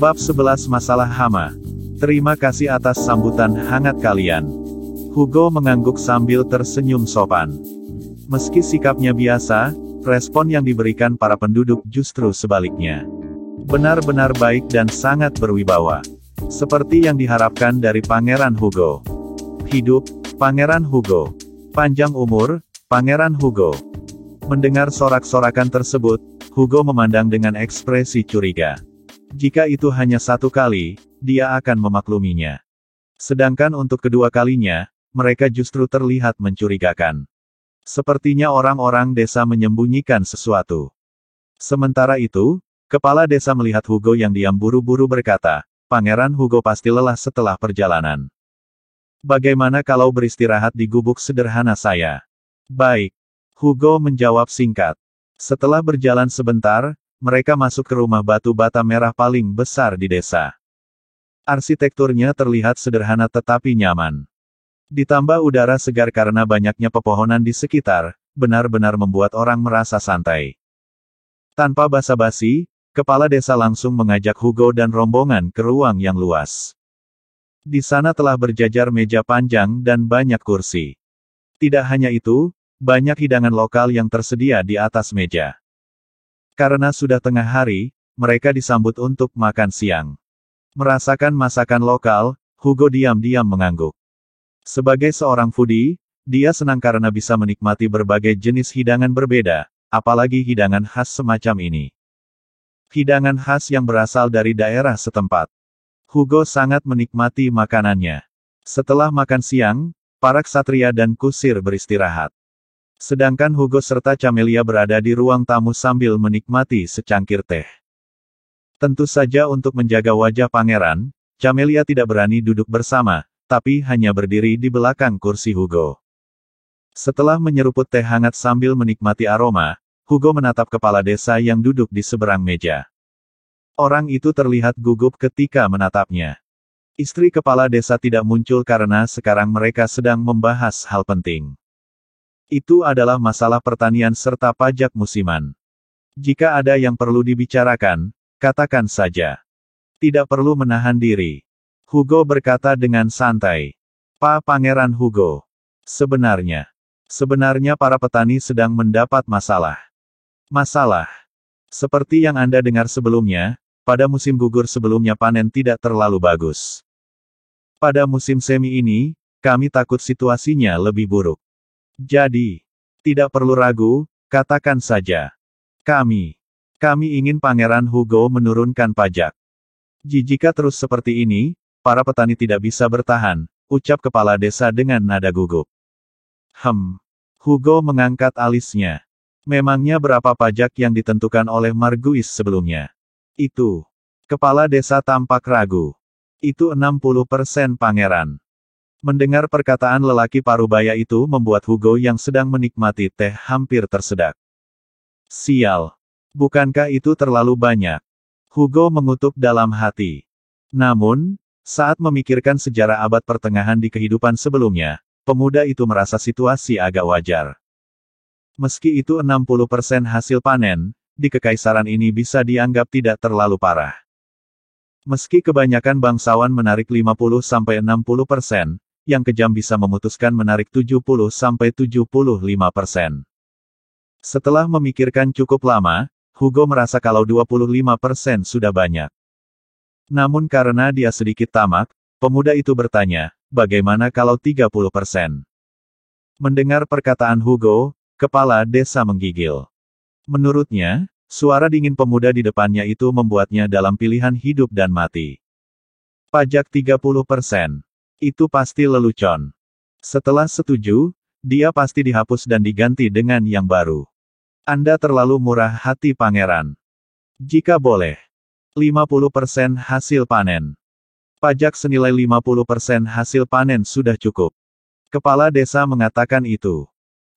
Bab 11 Masalah Hama. Terima kasih atas sambutan hangat kalian. Hugo mengangguk sambil tersenyum sopan. Meski sikapnya biasa, respon yang diberikan para penduduk justru sebaliknya. Benar-benar baik dan sangat berwibawa. Seperti yang diharapkan dari Pangeran Hugo. Hidup, Pangeran Hugo. Panjang umur, Pangeran Hugo. Mendengar sorak-sorakan tersebut, Hugo memandang dengan ekspresi curiga. Jika itu hanya satu kali, dia akan memakluminya. Sedangkan untuk kedua kalinya, mereka justru terlihat mencurigakan. Sepertinya orang-orang desa menyembunyikan sesuatu. Sementara itu, kepala desa melihat Hugo yang diam buru-buru berkata, Pangeran Hugo pasti lelah setelah perjalanan. Bagaimana kalau beristirahat di gubuk sederhana saya? Baik. Hugo menjawab singkat. Setelah berjalan sebentar, mereka masuk ke rumah batu bata merah paling besar di desa. Arsitekturnya terlihat sederhana tetapi nyaman. Ditambah udara segar karena banyaknya pepohonan di sekitar, benar-benar membuat orang merasa santai. Tanpa basa-basi, kepala desa langsung mengajak Hugo dan rombongan ke ruang yang luas. Di sana telah berjajar meja panjang dan banyak kursi. Tidak hanya itu, banyak hidangan lokal yang tersedia di atas meja. Karena sudah tengah hari, mereka disambut untuk makan siang. Merasakan masakan lokal, Hugo diam-diam mengangguk. Sebagai seorang foodie, dia senang karena bisa menikmati berbagai jenis hidangan berbeda, apalagi hidangan khas semacam ini. Hidangan khas yang berasal dari daerah setempat. Hugo sangat menikmati makanannya. Setelah makan siang, para ksatria dan kusir beristirahat. Sedangkan Hugo serta Camelia berada di ruang tamu sambil menikmati secangkir teh. Tentu saja untuk menjaga wajah pangeran, Camelia tidak berani duduk bersama, tapi hanya berdiri di belakang kursi Hugo. Setelah menyeruput teh hangat sambil menikmati aroma, Hugo menatap kepala desa yang duduk di seberang meja. Orang itu terlihat gugup ketika menatapnya. Istri kepala desa tidak muncul karena sekarang mereka sedang membahas hal penting. Itu adalah masalah pertanian serta pajak musiman. Jika ada yang perlu dibicarakan, katakan saja. Tidak perlu menahan diri. Hugo berkata dengan santai. Pak Pangeran Hugo. Sebenarnya para petani sedang mendapat masalah. Masalah. Seperti yang Anda dengar sebelumnya, pada musim gugur sebelumnya panen tidak terlalu bagus. Pada musim semi ini, kami takut situasinya lebih buruk. Jadi, tidak perlu ragu, katakan saja. Kami ingin Pangeran Hugo menurunkan pajak. Jika terus seperti ini, para petani tidak bisa bertahan, ucap kepala desa dengan nada gugup. Hugo mengangkat alisnya. Memangnya berapa pajak yang ditentukan oleh Marguis sebelumnya? Itu. Kepala desa tampak ragu. Itu 60% pangeran. Mendengar perkataan lelaki parubaya itu membuat Hugo yang sedang menikmati teh hampir tersedak. Sial. Bukankah itu terlalu banyak? Hugo mengutuk dalam hati. Namun, saat memikirkan sejarah abad pertengahan di kehidupan sebelumnya, pemuda itu merasa situasi agak wajar. Meski itu 60% hasil panen, di kekaisaran ini bisa dianggap tidak terlalu parah. Meski kebanyakan bangsawan menarik 50-60%, yang kejam bisa memutuskan menarik 70-75%. Setelah memikirkan cukup lama, Hugo merasa kalau 25% sudah banyak. Namun karena dia sedikit tamak, pemuda itu bertanya, bagaimana kalau 30%? Mendengar perkataan Hugo, kepala desa menggigil. Menurutnya, suara dingin pemuda di depannya itu membuatnya dalam pilihan hidup dan mati. Pajak 30%. Itu pasti lelucon. Setelah setuju, dia pasti dihapus dan diganti dengan yang baru. Anda terlalu murah hati pangeran. Jika boleh. 50% hasil panen. Pajak senilai 50% hasil panen sudah cukup. Kepala desa mengatakan itu.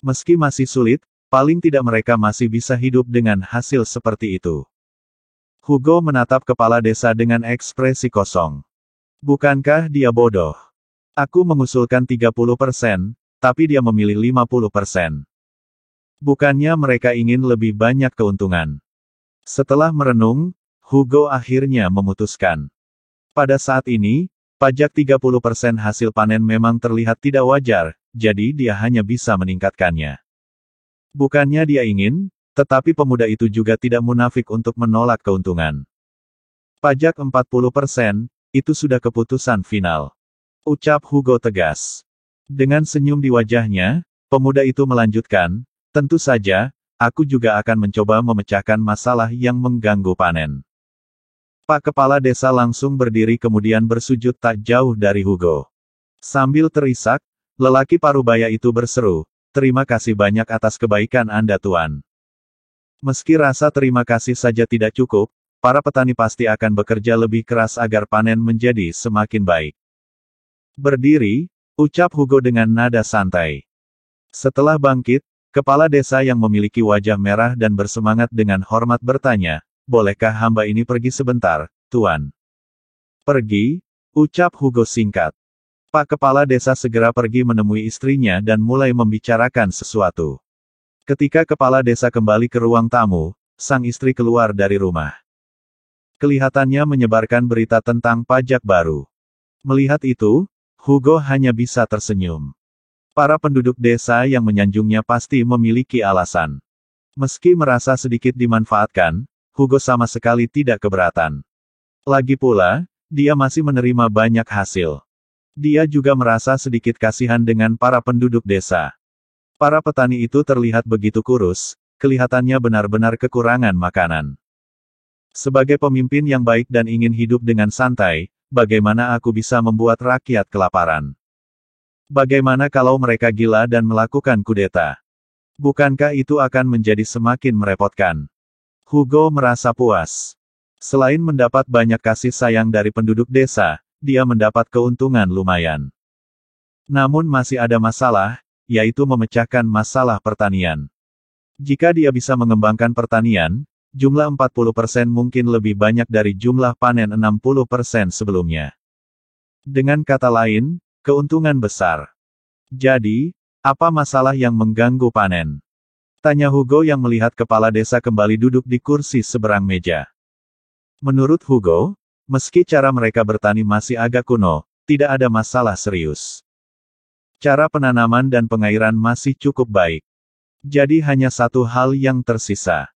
Meski masih sulit, paling tidak mereka masih bisa hidup dengan hasil seperti itu. Hugo menatap kepala desa dengan ekspresi kosong. Bukankah dia bodoh? Aku mengusulkan 30%, tapi dia memilih 50%. Bukannya mereka ingin lebih banyak keuntungan. Setelah merenung, Hugo akhirnya memutuskan. Pada saat ini, pajak 30% hasil panen memang terlihat tidak wajar, jadi dia hanya bisa meningkatkannya. Bukannya dia ingin, tetapi pemuda itu juga tidak munafik untuk menolak keuntungan. Pajak 40%, itu sudah keputusan final. Ucap Hugo tegas. Dengan senyum di wajahnya, pemuda itu melanjutkan, tentu saja, aku juga akan mencoba memecahkan masalah yang mengganggu panen. Pak Kepala Desa langsung berdiri kemudian bersujud tak jauh dari Hugo. Sambil terisak, lelaki parubaya itu berseru, terima kasih banyak atas kebaikan Anda Tuan. Meski rasa terima kasih saja tidak cukup, para petani pasti akan bekerja lebih keras agar panen menjadi semakin baik. Berdiri, ucap Hugo dengan nada santai. Setelah bangkit, kepala desa yang memiliki wajah merah dan bersemangat dengan hormat bertanya, bolehkah hamba ini pergi sebentar, Tuan? Pergi, ucap Hugo singkat. Pak Kepala Desa segera pergi menemui istrinya dan mulai membicarakan sesuatu. Ketika Kepala Desa kembali ke ruang tamu, sang istri keluar dari rumah. Kelihatannya menyebarkan berita tentang pajak baru. Melihat itu, Hugo hanya bisa tersenyum. Para penduduk desa yang menyanjungnya pasti memiliki alasan. Meski merasa sedikit dimanfaatkan, Hugo sama sekali tidak keberatan. Lagi pula, dia masih menerima banyak hasil. Dia juga merasa sedikit kasihan dengan para penduduk desa. Para petani itu terlihat begitu kurus, kelihatannya benar-benar kekurangan makanan. Sebagai pemimpin yang baik dan ingin hidup dengan santai, bagaimana aku bisa membuat rakyat kelaparan? Bagaimana kalau mereka gila dan melakukan kudeta? Bukankah itu akan menjadi semakin merepotkan? Hugo merasa puas. Selain mendapat banyak kasih sayang dari penduduk desa, dia mendapat keuntungan lumayan. Namun masih ada masalah, yaitu memecahkan masalah pertanian. Jika dia bisa mengembangkan pertanian, jumlah 40% mungkin lebih banyak dari jumlah panen 60% sebelumnya. Dengan kata lain, keuntungan besar. Jadi, apa masalah yang mengganggu panen? Tanya Hugo yang melihat kepala desa kembali duduk di kursi seberang meja. Menurut Hugo, meski cara mereka bertani masih agak kuno, tidak ada masalah serius. Cara penanaman dan pengairan masih cukup baik. Jadi hanya satu hal yang tersisa.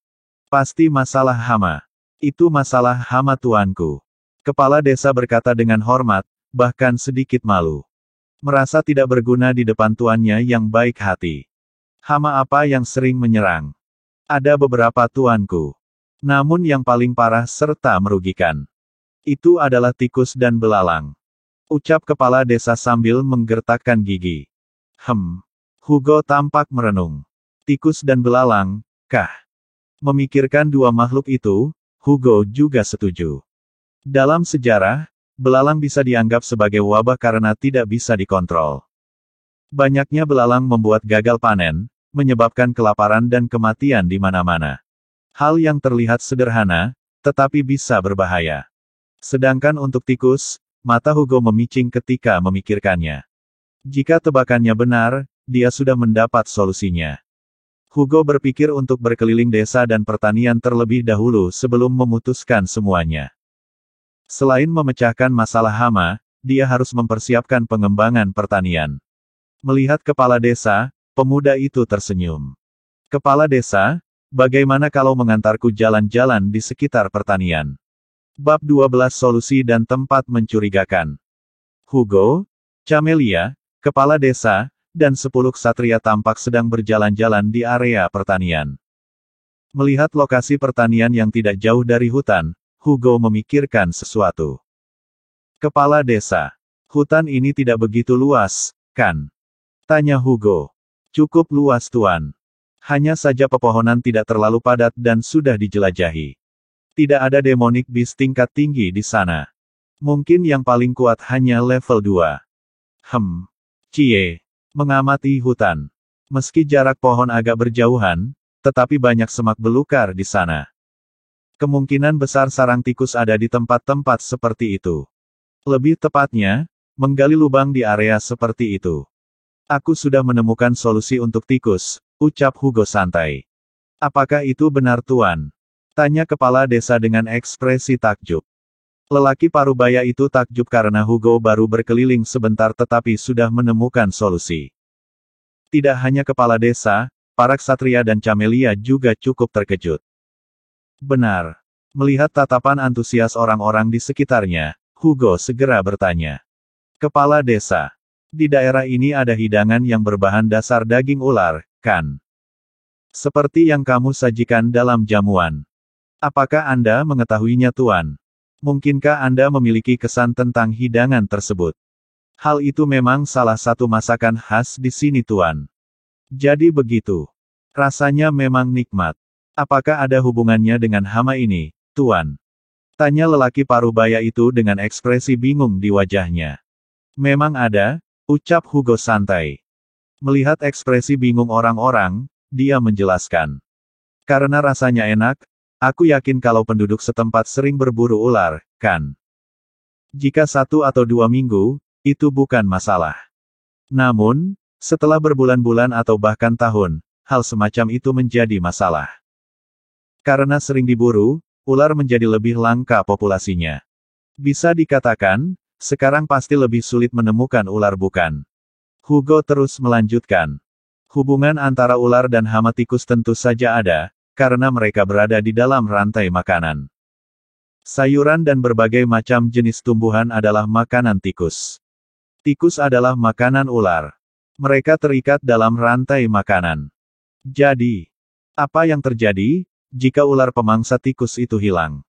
Pasti masalah hama. Itu masalah hama tuanku. Kepala desa berkata dengan hormat, bahkan sedikit malu. Merasa tidak berguna di depan tuannya yang baik hati. Hama apa yang sering menyerang? Ada beberapa tuanku. Namun yang paling parah serta merugikan. Itu adalah tikus dan belalang. Ucap kepala desa sambil menggertakkan gigi. Hugo tampak merenung. Tikus dan belalang, kah? Memikirkan dua makhluk itu, Hugo juga setuju. Dalam sejarah, belalang bisa dianggap sebagai wabah karena tidak bisa dikontrol. Banyaknya belalang membuat gagal panen, menyebabkan kelaparan dan kematian di mana-mana. Hal yang terlihat sederhana, tetapi bisa berbahaya. Sedangkan untuk tikus, mata Hugo memicing ketika memikirkannya. Jika tebakannya benar, dia sudah mendapat solusinya. Hugo berpikir untuk berkeliling desa dan pertanian terlebih dahulu sebelum memutuskan semuanya. Selain memecahkan masalah hama, dia harus mempersiapkan pengembangan pertanian. Melihat kepala desa, pemuda itu tersenyum. Kepala desa, bagaimana kalau mengantarku jalan-jalan di sekitar pertanian? Bab 12 Solusi dan Tempat Mencurigakan. Hugo, Camelia, kepala desa, dan 10 ksatria tampak sedang berjalan-jalan di area pertanian. Melihat lokasi pertanian yang tidak jauh dari hutan, Hugo memikirkan sesuatu. Kepala desa, hutan ini tidak begitu luas, kan? Tanya Hugo. Cukup luas tuan. Hanya saja pepohonan tidak terlalu padat dan sudah dijelajahi. Tidak ada demonic beast tingkat tinggi di sana. Mungkin yang paling kuat hanya level 2. Cie. Mengamati hutan. Meski jarak pohon agak berjauhan, tetapi banyak semak belukar di sana. Kemungkinan besar sarang tikus ada di tempat-tempat seperti itu. Lebih tepatnya, menggali lubang di area seperti itu. Aku sudah menemukan solusi untuk tikus, ucap Hugo santai. Apakah itu benar tuan? Tanya kepala desa dengan ekspresi takjub. Lelaki parubaya itu takjub karena Hugo baru berkeliling sebentar tetapi sudah menemukan solusi. Tidak hanya kepala desa, para ksatria dan camelia juga cukup terkejut. Benar. Melihat tatapan antusias orang-orang di sekitarnya, Hugo segera bertanya. Kepala desa. Di daerah ini ada hidangan yang berbahan dasar daging ular, kan? Seperti yang kamu sajikan dalam jamuan. Apakah Anda mengetahuinya, Tuan? Mungkinkah Anda memiliki kesan tentang hidangan tersebut? Hal itu memang salah satu masakan khas di sini, Tuan. Jadi begitu. Rasanya memang nikmat. Apakah ada hubungannya dengan hama ini, Tuan? Tanya lelaki parubaya itu dengan ekspresi bingung di wajahnya. Memang ada, ucap Hugo santai. Melihat ekspresi bingung orang-orang, dia menjelaskan. Karena rasanya enak, aku yakin kalau penduduk setempat sering berburu ular, kan? Jika 1 atau 2 minggu, itu bukan masalah. Namun, setelah berbulan-bulan atau bahkan tahun, hal semacam itu menjadi masalah. Karena sering diburu, ular menjadi lebih langka populasinya. Bisa dikatakan, sekarang pasti lebih sulit menemukan ular, bukan? Hugo terus melanjutkan. Hubungan antara ular dan hama tikus tentu saja ada, karena mereka berada di dalam rantai makanan. Sayuran dan berbagai macam jenis tumbuhan adalah makanan tikus. Tikus adalah makanan ular. Mereka terikat dalam rantai makanan. Jadi, apa yang terjadi jika ular pemangsa tikus itu hilang?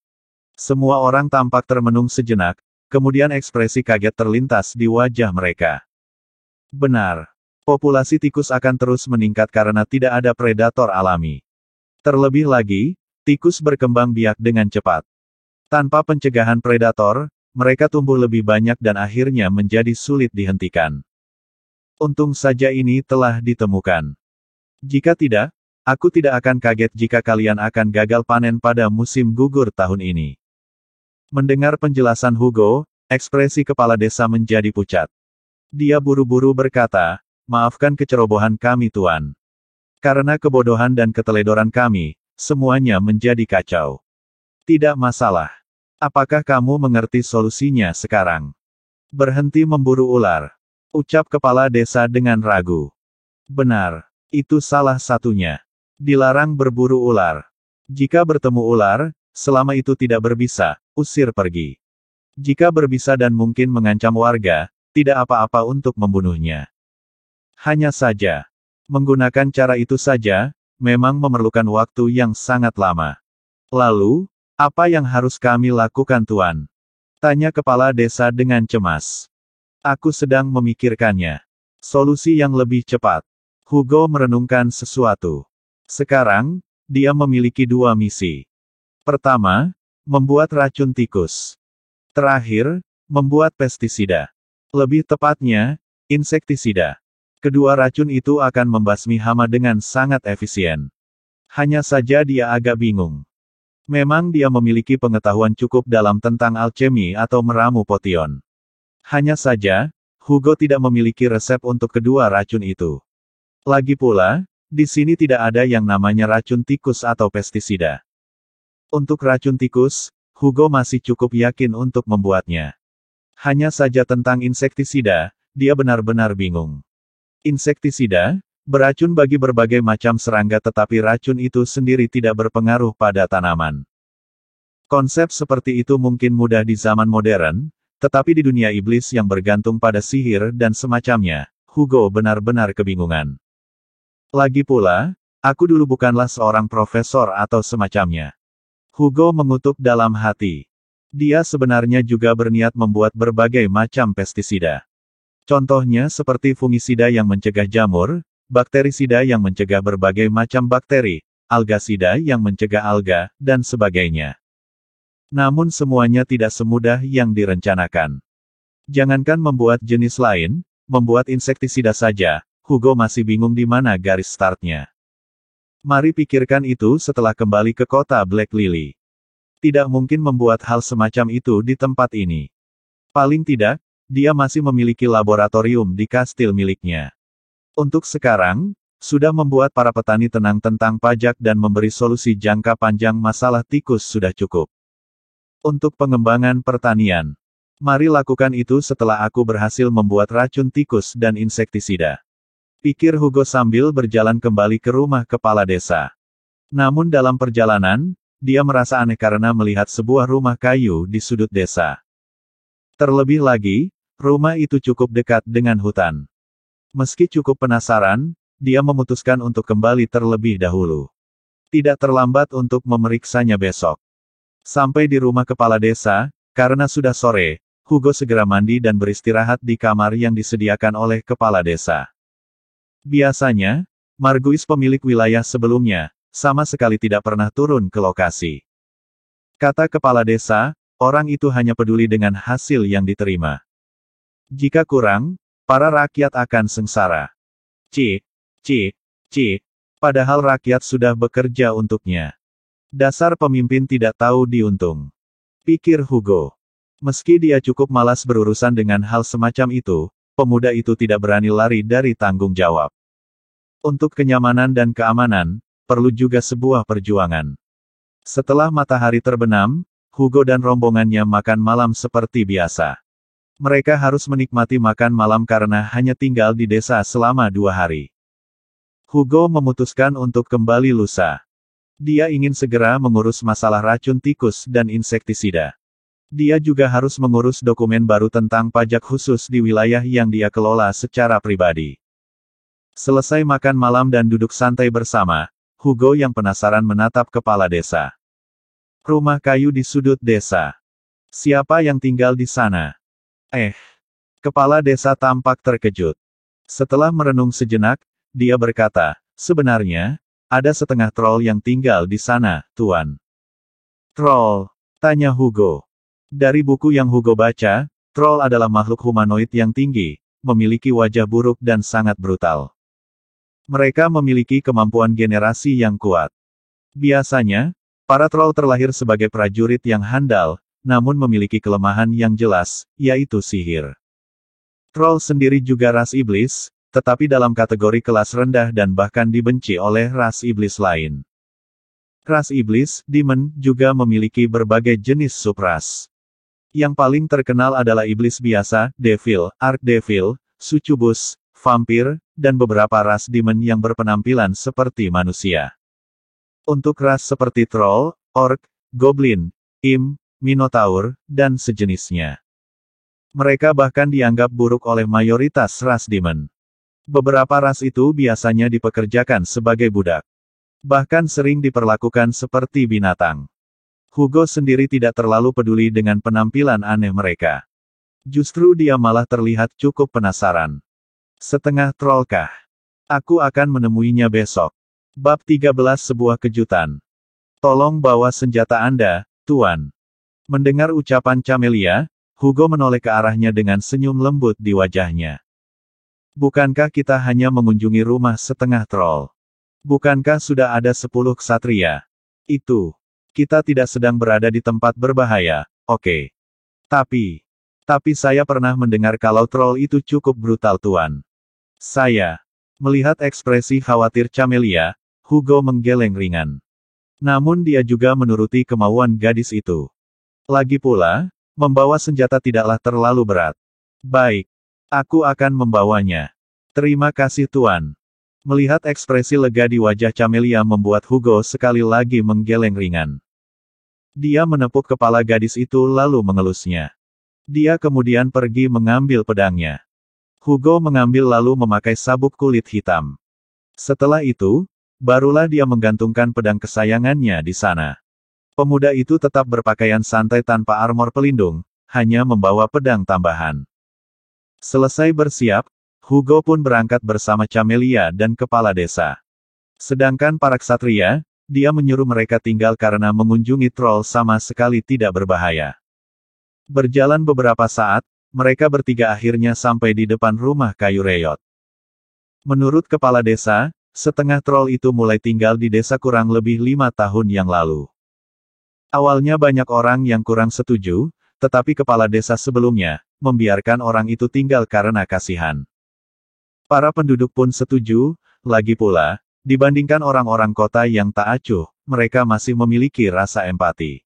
Semua orang tampak termenung sejenak, kemudian ekspresi kaget terlintas di wajah mereka. Benar. Populasi tikus akan terus meningkat karena tidak ada predator alami. Terlebih lagi, tikus berkembang biak dengan cepat. Tanpa pencegahan predator, mereka tumbuh lebih banyak dan akhirnya menjadi sulit dihentikan. Untung saja ini telah ditemukan. Jika tidak, aku tidak akan kaget jika kalian akan gagal panen pada musim gugur tahun ini. Mendengar penjelasan Hugo, ekspresi kepala desa menjadi pucat. Dia buru-buru berkata, maafkan kecerobohan kami, Tuan. Karena kebodohan dan keteledoran kami, semuanya menjadi kacau. Tidak masalah. Apakah kamu mengerti solusinya sekarang? Berhenti memburu ular. Ucap kepala desa dengan ragu. Benar. Itu salah satunya. Dilarang berburu ular. Jika bertemu ular, selama itu tidak berbisa, usir pergi. Jika berbisa dan mungkin mengancam warga, tidak apa-apa untuk membunuhnya. Hanya saja, menggunakan cara itu saja, memang memerlukan waktu yang sangat lama. Lalu, apa yang harus kami lakukan, Tuan? Tanya kepala desa dengan cemas. Aku sedang memikirkannya. Solusi yang lebih cepat. Hugo merenungkan sesuatu. Sekarang, dia memiliki 2 misi. Pertama, membuat racun tikus. Terakhir, membuat pestisida. Lebih tepatnya, insektisida. Kedua racun itu akan membasmi hama dengan sangat efisien. Hanya saja dia agak bingung. Memang dia memiliki pengetahuan cukup dalam tentang alchemy atau meramu potion. Hanya saja, Hugo tidak memiliki resep untuk kedua racun itu. Lagi pula, di sini tidak ada yang namanya racun tikus atau pestisida. Untuk racun tikus, Hugo masih cukup yakin untuk membuatnya. Hanya saja tentang insektisida, dia benar-benar bingung. Insektisida, beracun bagi berbagai macam serangga tetapi racun itu sendiri tidak berpengaruh pada tanaman. Konsep seperti itu mungkin mudah di zaman modern, tetapi di dunia iblis yang bergantung pada sihir dan semacamnya, Hugo benar-benar kebingungan. Lagi pula, aku dulu bukanlah seorang profesor atau semacamnya. Hugo mengutuk dalam hati. Dia sebenarnya juga berniat membuat berbagai macam pestisida. Contohnya seperti fungisida yang mencegah jamur, bakterisida yang mencegah berbagai macam bakteri, algasida yang mencegah alga, dan sebagainya. Namun semuanya tidak semudah yang direncanakan. Jangankan membuat jenis lain, membuat insektisida saja, Hugo masih bingung di mana garis startnya. Mari pikirkan itu setelah kembali ke kota Black Lily. Tidak mungkin membuat hal semacam itu di tempat ini. Paling tidak, dia masih memiliki laboratorium di kastil miliknya. Untuk sekarang, sudah membuat para petani tenang tentang pajak dan memberi solusi jangka panjang masalah tikus sudah cukup. Untuk pengembangan pertanian, mari lakukan itu setelah aku berhasil membuat racun tikus dan insektisida. Pikir Hugo sambil berjalan kembali ke rumah kepala desa. Namun dalam perjalanan, dia merasa aneh karena melihat sebuah rumah kayu di sudut desa. Terlebih lagi, rumah itu cukup dekat dengan hutan. Meski cukup penasaran, dia memutuskan untuk kembali terlebih dahulu. Tidak terlambat untuk memeriksanya besok. Sampai di rumah kepala desa, karena sudah sore, Hugo segera mandi dan beristirahat di kamar yang disediakan oleh kepala desa. Biasanya, Marguis pemilik wilayah sebelumnya, sama sekali tidak pernah turun ke lokasi. Kata kepala desa, orang itu hanya peduli dengan hasil yang diterima. Jika kurang, para rakyat akan sengsara. Cik, cik, cik. Padahal rakyat sudah bekerja untuknya. Dasar pemimpin tidak tahu diuntung. Pikir Hugo. Meski dia cukup malas berurusan dengan hal semacam itu, pemuda itu tidak berani lari dari tanggung jawab. Untuk kenyamanan dan keamanan, perlu juga sebuah perjuangan. Setelah matahari terbenam, Hugo dan rombongannya makan malam seperti biasa. Mereka harus menikmati makan malam karena hanya tinggal di desa selama 2 hari. Hugo memutuskan untuk kembali lusa. Dia ingin segera mengurus masalah racun tikus dan insektisida. Dia juga harus mengurus dokumen baru tentang pajak khusus di wilayah yang dia kelola secara pribadi. Selesai makan malam dan duduk santai bersama, Hugo yang penasaran menatap kepala desa. Rumah kayu di sudut desa. Siapa yang tinggal di sana? Kepala desa tampak terkejut. Setelah merenung sejenak, dia berkata, sebenarnya, ada setengah troll yang tinggal di sana, Tuan. Troll? Tanya Hugo. Dari buku yang Hugo baca, troll adalah makhluk humanoid yang tinggi, memiliki wajah buruk dan sangat brutal. Mereka memiliki kemampuan generasi yang kuat. Biasanya, para troll terlahir sebagai prajurit yang handal, namun memiliki kelemahan yang jelas, yaitu sihir. Troll sendiri juga ras iblis, tetapi dalam kategori kelas rendah dan bahkan dibenci oleh ras iblis lain. Ras iblis, demon, juga memiliki berbagai jenis subras. Yang paling terkenal adalah iblis biasa, devil, archdevil, succubus, vampir, dan beberapa ras demon yang berpenampilan seperti manusia. Untuk ras seperti troll, orc, goblin, minotaur, dan sejenisnya. Mereka bahkan dianggap buruk oleh mayoritas ras demon. Beberapa ras itu biasanya dipekerjakan sebagai budak. Bahkan sering diperlakukan seperti binatang. Hugo sendiri tidak terlalu peduli dengan penampilan aneh mereka. Justru dia malah terlihat cukup penasaran. Setengah trollkah? Aku akan menemuinya besok. Bab 13 Sebuah kejutan. Tolong bawa senjata Anda, Tuan. Mendengar ucapan Camelia, Hugo menoleh ke arahnya dengan senyum lembut di wajahnya. Bukankah kita hanya mengunjungi rumah setengah troll? Bukankah sudah ada 10 ksatria? Kita tidak sedang berada di tempat berbahaya, oke. Tapi saya pernah mendengar kalau troll itu cukup brutal, Tuan. Melihat ekspresi khawatir Camelia, Hugo menggeleng ringan. Namun dia juga menuruti kemauan gadis itu. Lagi pula, membawa senjata tidaklah terlalu berat. Baik, aku akan membawanya. Terima kasih, Tuan. Melihat ekspresi lega di wajah Camelia membuat Hugo sekali lagi menggeleng ringan. Dia menepuk kepala gadis itu lalu mengelusnya. Dia kemudian pergi mengambil pedangnya. Hugo mengambil lalu memakai sabuk kulit hitam. Setelah itu, barulah dia menggantungkan pedang kesayangannya di sana. Pemuda itu tetap berpakaian santai tanpa armor pelindung, hanya membawa pedang tambahan. Selesai bersiap, Hugo pun berangkat bersama Camelia dan kepala desa. Sedangkan para ksatria, dia menyuruh mereka tinggal karena mengunjungi troll sama sekali tidak berbahaya. Berjalan beberapa saat, mereka bertiga akhirnya sampai di depan rumah kayu reyot. Menurut kepala desa, setengah troll itu mulai tinggal di desa kurang lebih 5 tahun yang lalu. Awalnya banyak orang yang kurang setuju, tetapi kepala desa sebelumnya, membiarkan orang itu tinggal karena kasihan. Para penduduk pun setuju, lagi pula, dibandingkan orang-orang kota yang tak acuh, mereka masih memiliki rasa empati.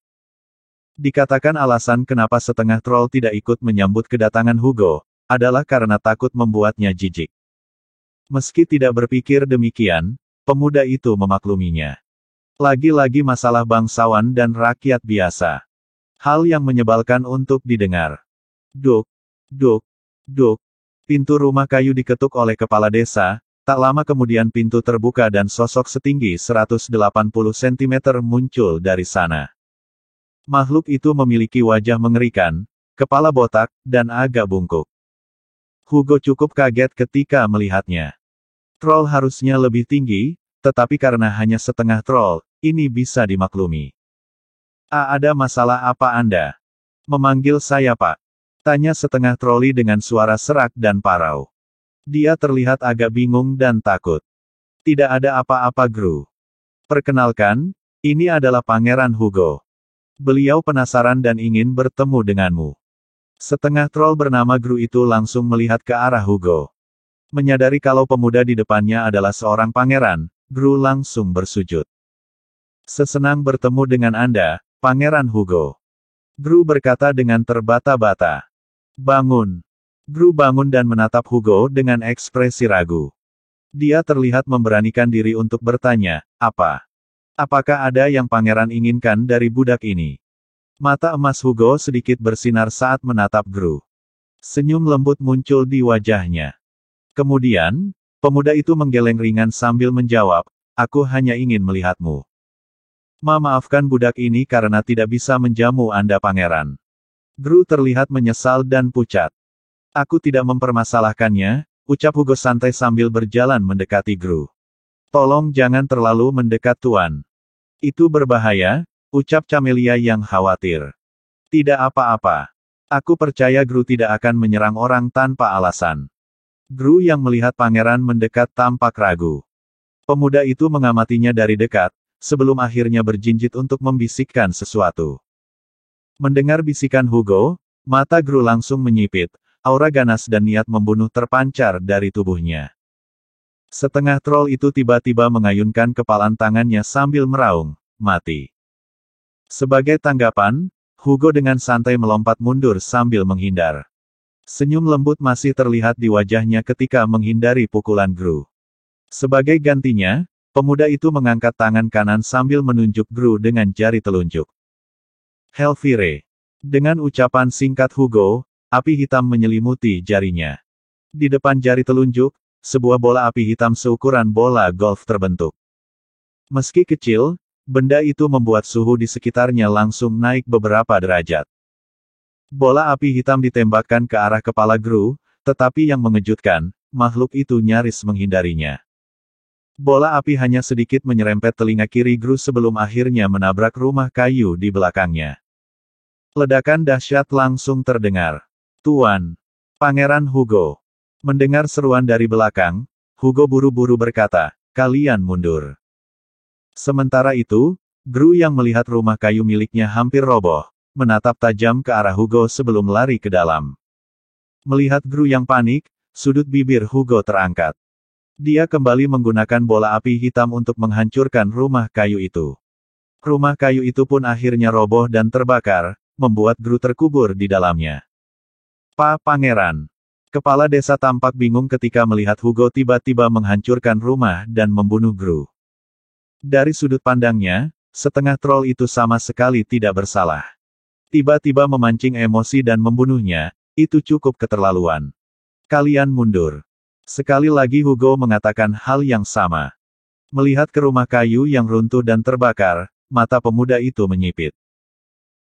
Dikatakan alasan kenapa setengah troll tidak ikut menyambut kedatangan Hugo, adalah karena takut membuatnya jijik. Meski tidak berpikir demikian, pemuda itu memakluminya. Lagi-lagi masalah bangsawan dan rakyat biasa. Hal yang menyebalkan untuk didengar. Duk, duk, duk. Pintu rumah kayu diketuk oleh kepala desa, tak lama kemudian pintu terbuka dan sosok setinggi 180 cm muncul dari sana. Makhluk itu memiliki wajah mengerikan, kepala botak, dan agak bungkuk. Hugo cukup kaget ketika melihatnya. Troll harusnya lebih tinggi, tetapi karena hanya setengah troll, ini bisa dimaklumi. Ada masalah apa Anda? Memanggil saya Pak? Tanya setengah troli dengan suara serak dan parau. Dia terlihat agak bingung dan takut. Tidak ada apa-apa Gru. Perkenalkan, ini adalah Pangeran Hugo. Beliau penasaran dan ingin bertemu denganmu. Setengah troll bernama Gru itu langsung melihat ke arah Hugo. Menyadari kalau pemuda di depannya adalah seorang pangeran, Gru langsung bersujud. Sesenang bertemu dengan Anda, Pangeran Hugo. Gru berkata dengan terbata-bata. Bangun. Gru bangun dan menatap Hugo dengan ekspresi ragu. Dia terlihat memberanikan diri untuk bertanya, apa? Apakah ada yang pangeran inginkan dari budak ini? Mata emas Hugo sedikit bersinar saat menatap Gru. Senyum lembut muncul di wajahnya. Kemudian, pemuda itu menggeleng ringan sambil menjawab, aku hanya ingin melihatmu. Maafkan budak ini karena tidak bisa menjamu Anda pangeran. Gru terlihat menyesal dan pucat. Aku tidak mempermasalahkannya, ucap Hugo santai sambil berjalan mendekati Gru. Tolong jangan terlalu mendekat Tuan. Itu berbahaya, ucap Camelia yang khawatir. Tidak apa-apa. Aku percaya Gru tidak akan menyerang orang tanpa alasan. Gru yang melihat pangeran mendekat tampak ragu. Pemuda itu mengamatinya dari dekat, sebelum akhirnya berjinjit untuk membisikkan sesuatu. Mendengar bisikan Hugo, mata Gru langsung menyipit, aura ganas dan niat membunuh terpancar dari tubuhnya. Setengah troll itu tiba-tiba mengayunkan kepalan tangannya sambil meraung, mati. Sebagai tanggapan, Hugo dengan santai melompat mundur sambil menghindar. Senyum lembut masih terlihat di wajahnya ketika menghindari pukulan Gru. Sebagai gantinya, pemuda itu mengangkat tangan kanan sambil menunjuk Gru dengan jari telunjuk. Helvire. Dengan ucapan singkat Hugo, api hitam menyelimuti jarinya. Di depan jari telunjuk, sebuah bola api hitam seukuran bola golf terbentuk. Meski kecil, benda itu membuat suhu di sekitarnya langsung naik beberapa derajat. Bola api hitam ditembakkan ke arah kepala Gru, tetapi yang mengejutkan, makhluk itu nyaris menghindarinya. Bola api hanya sedikit menyerempet telinga kiri Gru sebelum akhirnya menabrak rumah kayu di belakangnya. Ledakan dahsyat langsung terdengar. Tuan. Pangeran Hugo. Mendengar seruan dari belakang, Hugo buru-buru berkata, kalian mundur. Sementara itu, Gru yang melihat rumah kayu miliknya hampir roboh, menatap tajam ke arah Hugo sebelum lari ke dalam. Melihat Gru yang panik, sudut bibir Hugo terangkat. Dia kembali menggunakan bola api hitam untuk menghancurkan rumah kayu itu. Rumah kayu itu pun akhirnya roboh dan terbakar, membuat Gru terkubur di dalamnya. Pangeran. Kepala desa tampak bingung ketika melihat Hugo tiba-tiba menghancurkan rumah dan membunuh Gru. Dari sudut pandangnya, setengah troll itu sama sekali tidak bersalah. Tiba-tiba memancing emosi dan membunuhnya, itu cukup keterlaluan. Kalian mundur. Sekali lagi Hugo mengatakan hal yang sama. Melihat ke rumah kayu yang runtuh dan terbakar, mata pemuda itu menyipit.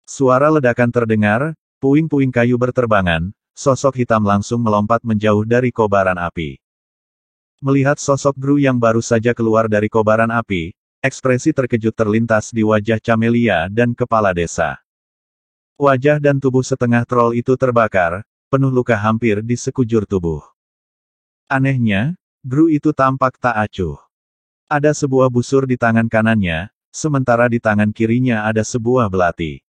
Suara ledakan terdengar, puing-puing kayu berterbangan, sosok hitam langsung melompat menjauh dari kobaran api. Melihat sosok Gru yang baru saja keluar dari kobaran api, ekspresi terkejut terlintas di wajah Camelia dan kepala desa. Wajah dan tubuh setengah troll itu terbakar, penuh luka hampir di sekujur tubuh. Anehnya, Gru itu tampak tak acuh. Ada sebuah busur di tangan kanannya, sementara di tangan kirinya ada sebuah belati.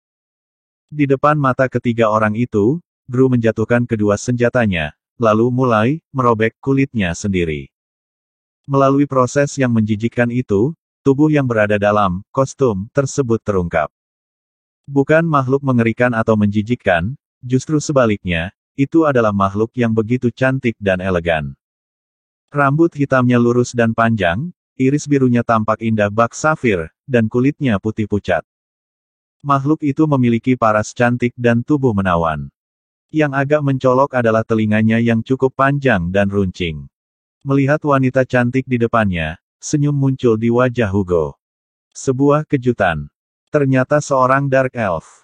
Di depan mata ketiga orang itu, Gru menjatuhkan kedua senjatanya, lalu mulai merobek kulitnya sendiri. Melalui proses yang menjijikkan itu, tubuh yang berada dalam kostum tersebut terungkap. Bukan makhluk mengerikan atau menjijikkan, justru sebaliknya, itu adalah makhluk yang begitu cantik dan elegan. Rambut hitamnya lurus dan panjang, iris birunya tampak indah bak safir, dan kulitnya putih pucat. Makhluk itu memiliki paras cantik dan tubuh menawan. Yang agak mencolok adalah telinganya yang cukup panjang dan runcing. Melihat wanita cantik di depannya, senyum muncul di wajah Hugo. Sebuah kejutan. Ternyata seorang Dark Elf.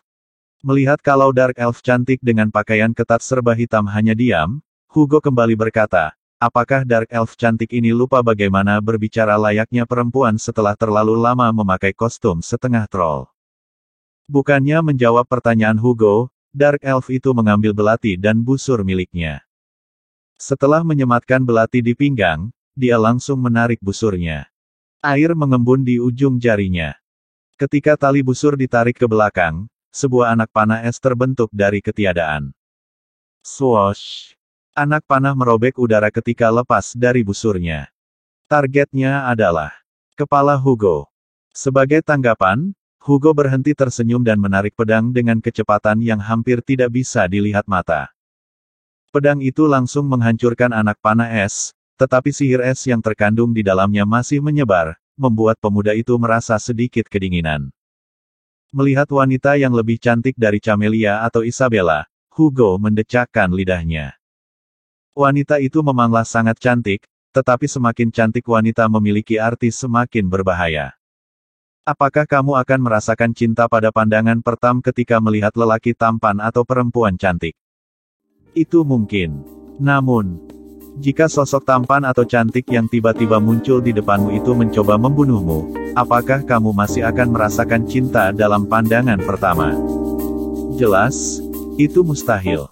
Melihat kalau Dark Elf cantik dengan pakaian ketat serba hitam hanya diam, Hugo kembali berkata, apakah Dark Elf cantik ini lupa bagaimana berbicara layaknya perempuan setelah terlalu lama memakai kostum setengah troll? Bukannya menjawab pertanyaan Hugo, Dark Elf itu mengambil belati dan busur miliknya. Setelah menyematkan belati di pinggang, dia langsung menarik busurnya. Air mengembun di ujung jarinya. Ketika tali busur ditarik ke belakang, sebuah anak panah es terbentuk dari ketiadaan. Swoosh! Anak panah merobek udara ketika lepas dari busurnya. Targetnya adalah kepala Hugo. Sebagai tanggapan, Hugo berhenti tersenyum dan menarik pedang dengan kecepatan yang hampir tidak bisa dilihat mata. Pedang itu langsung menghancurkan anak panah es, tetapi sihir es yang terkandung di dalamnya masih menyebar, membuat pemuda itu merasa sedikit kedinginan. Melihat wanita yang lebih cantik dari Camelia atau Isabella, Hugo mendecakkan lidahnya. Wanita itu memanglah sangat cantik, tetapi semakin cantik wanita memiliki arti semakin berbahaya. Apakah kamu akan merasakan cinta pada pandangan pertama ketika melihat lelaki tampan atau perempuan cantik? Itu mungkin. Namun, jika sosok tampan atau cantik yang tiba-tiba muncul di depanmu itu mencoba membunuhmu, apakah kamu masih akan merasakan cinta dalam pandangan pertama? Jelas, itu mustahil.